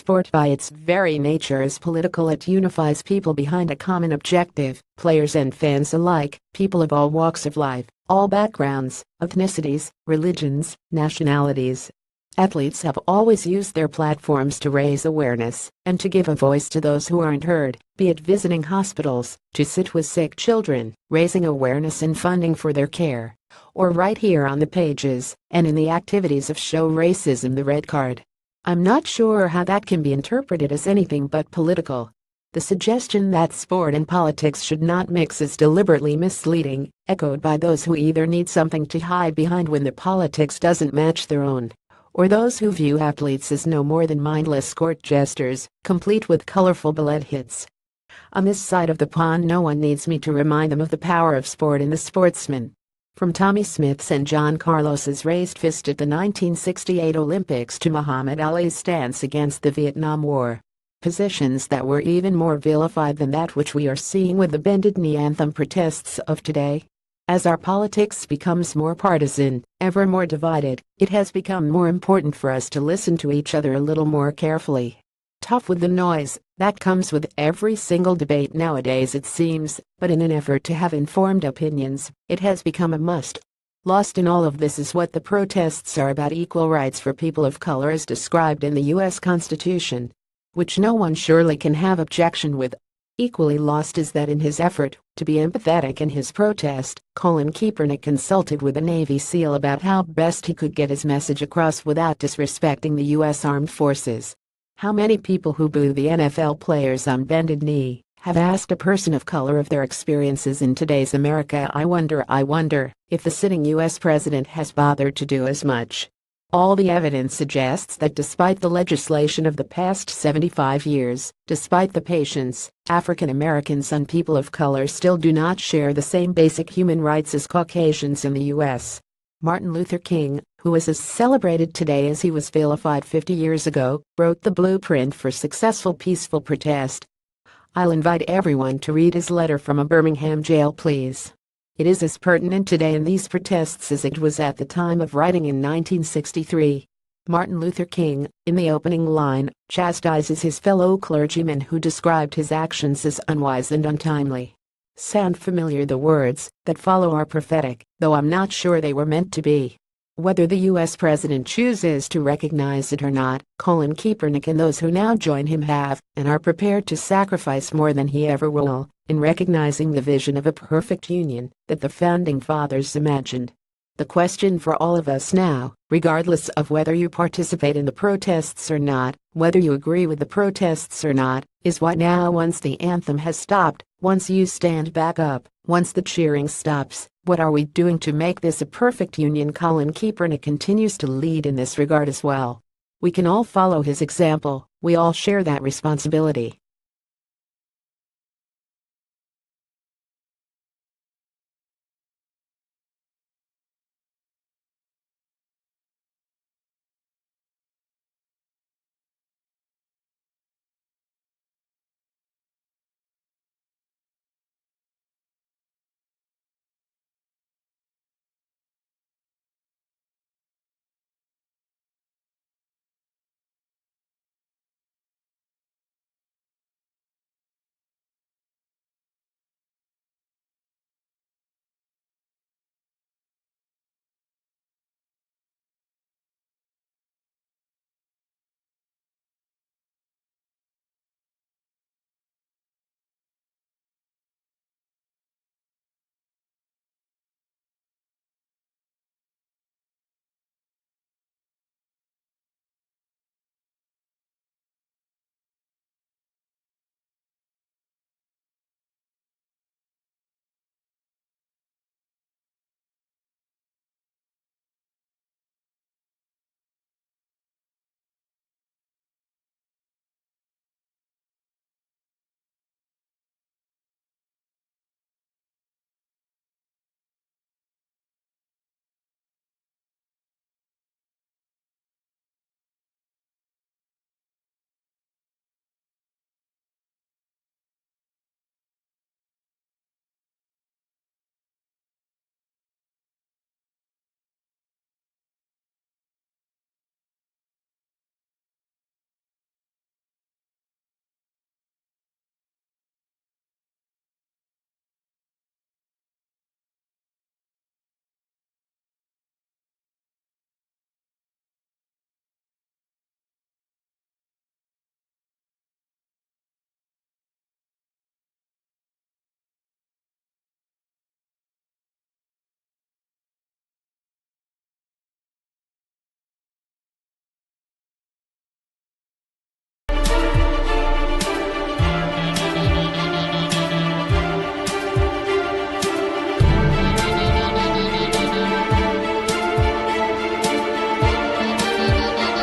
sport by its very nature is political. It unifies people behind a common objective, players and fans alike, people of all walks of life, all backgrounds, ethnicities, religions, nationalities. Athletes have always used their platforms to raise awareness and to give a voice to those who aren't heard, be it visiting hospitals, to sit with sick children, raising awareness and funding for their care, or right here on the pages and in the activities of Show Racism the Red Card. I'm not sure how that can be interpreted as anything but political. The suggestion that sport and politics should not mix is deliberately misleading, echoed by those who either need something to hide behind when the politics doesn't match their own, or those who view athletes as no more than mindless court jesters, complete with colorful bullet hits. On this side of the pond, no one needs me to remind them of the power of sport and the sportsman. From Tommy Smith's and John Carlos's raised fist at the 1968 Olympics to Muhammad Ali's stance against the Vietnam War. Positions that were even more vilified than that which we are seeing with the bended knee anthem protests of today. As our politics becomes more partisan, ever more divided, it has become more important for us to listen to each other a little more carefully. Tough with the noise that comes with every single debate nowadays, it seems, but in an effort to have informed opinions, it has become a must. Lost in all of this is what the protests are about: equal rights for people of color as described in the U.S. Constitution, which no one surely can have objection with. Equally lost is that in his effort to be empathetic in his protest, Colin Kaepernick consulted with a Navy SEAL about how best he could get his message across without disrespecting the U.S. Armed Forces. How many people who boo the NFL players on bended knee have asked a person of color of their experiences in today's America? I wonder if the sitting U.S. president has bothered to do as much. All the evidence suggests that despite the legislation of the past 75 years, despite the patience, African Americans and people of color still do not share the same basic human rights as Caucasians in the U.S. Martin Luther King, who is as celebrated today as he was vilified 50 years ago, wrote the blueprint for successful peaceful protest. I'll invite everyone to read his letter from a Birmingham jail, please. It is as pertinent today in these protests as it was at the time of writing in 1963. Martin Luther King, in the opening line, chastises his fellow clergymen who described his actions as unwise and untimely. Sound familiar? The words that follow are prophetic, though I'm not sure they were meant to be. Whether the U.S. president chooses to recognize it or not, Colin Kaepernick and those who now join him have and are prepared to sacrifice more than he ever will in recognizing the vision of a perfect union that the Founding Fathers imagined. The question for all of us now, regardless of whether you participate in the protests or not, whether you agree with the protests or not, is what now once the anthem has stopped, once you stand back up, once the cheering stops, what are we doing to make this a perfect union? Colin Kaepernick continues to lead in this regard as well. We can all follow his example, we all share that responsibility.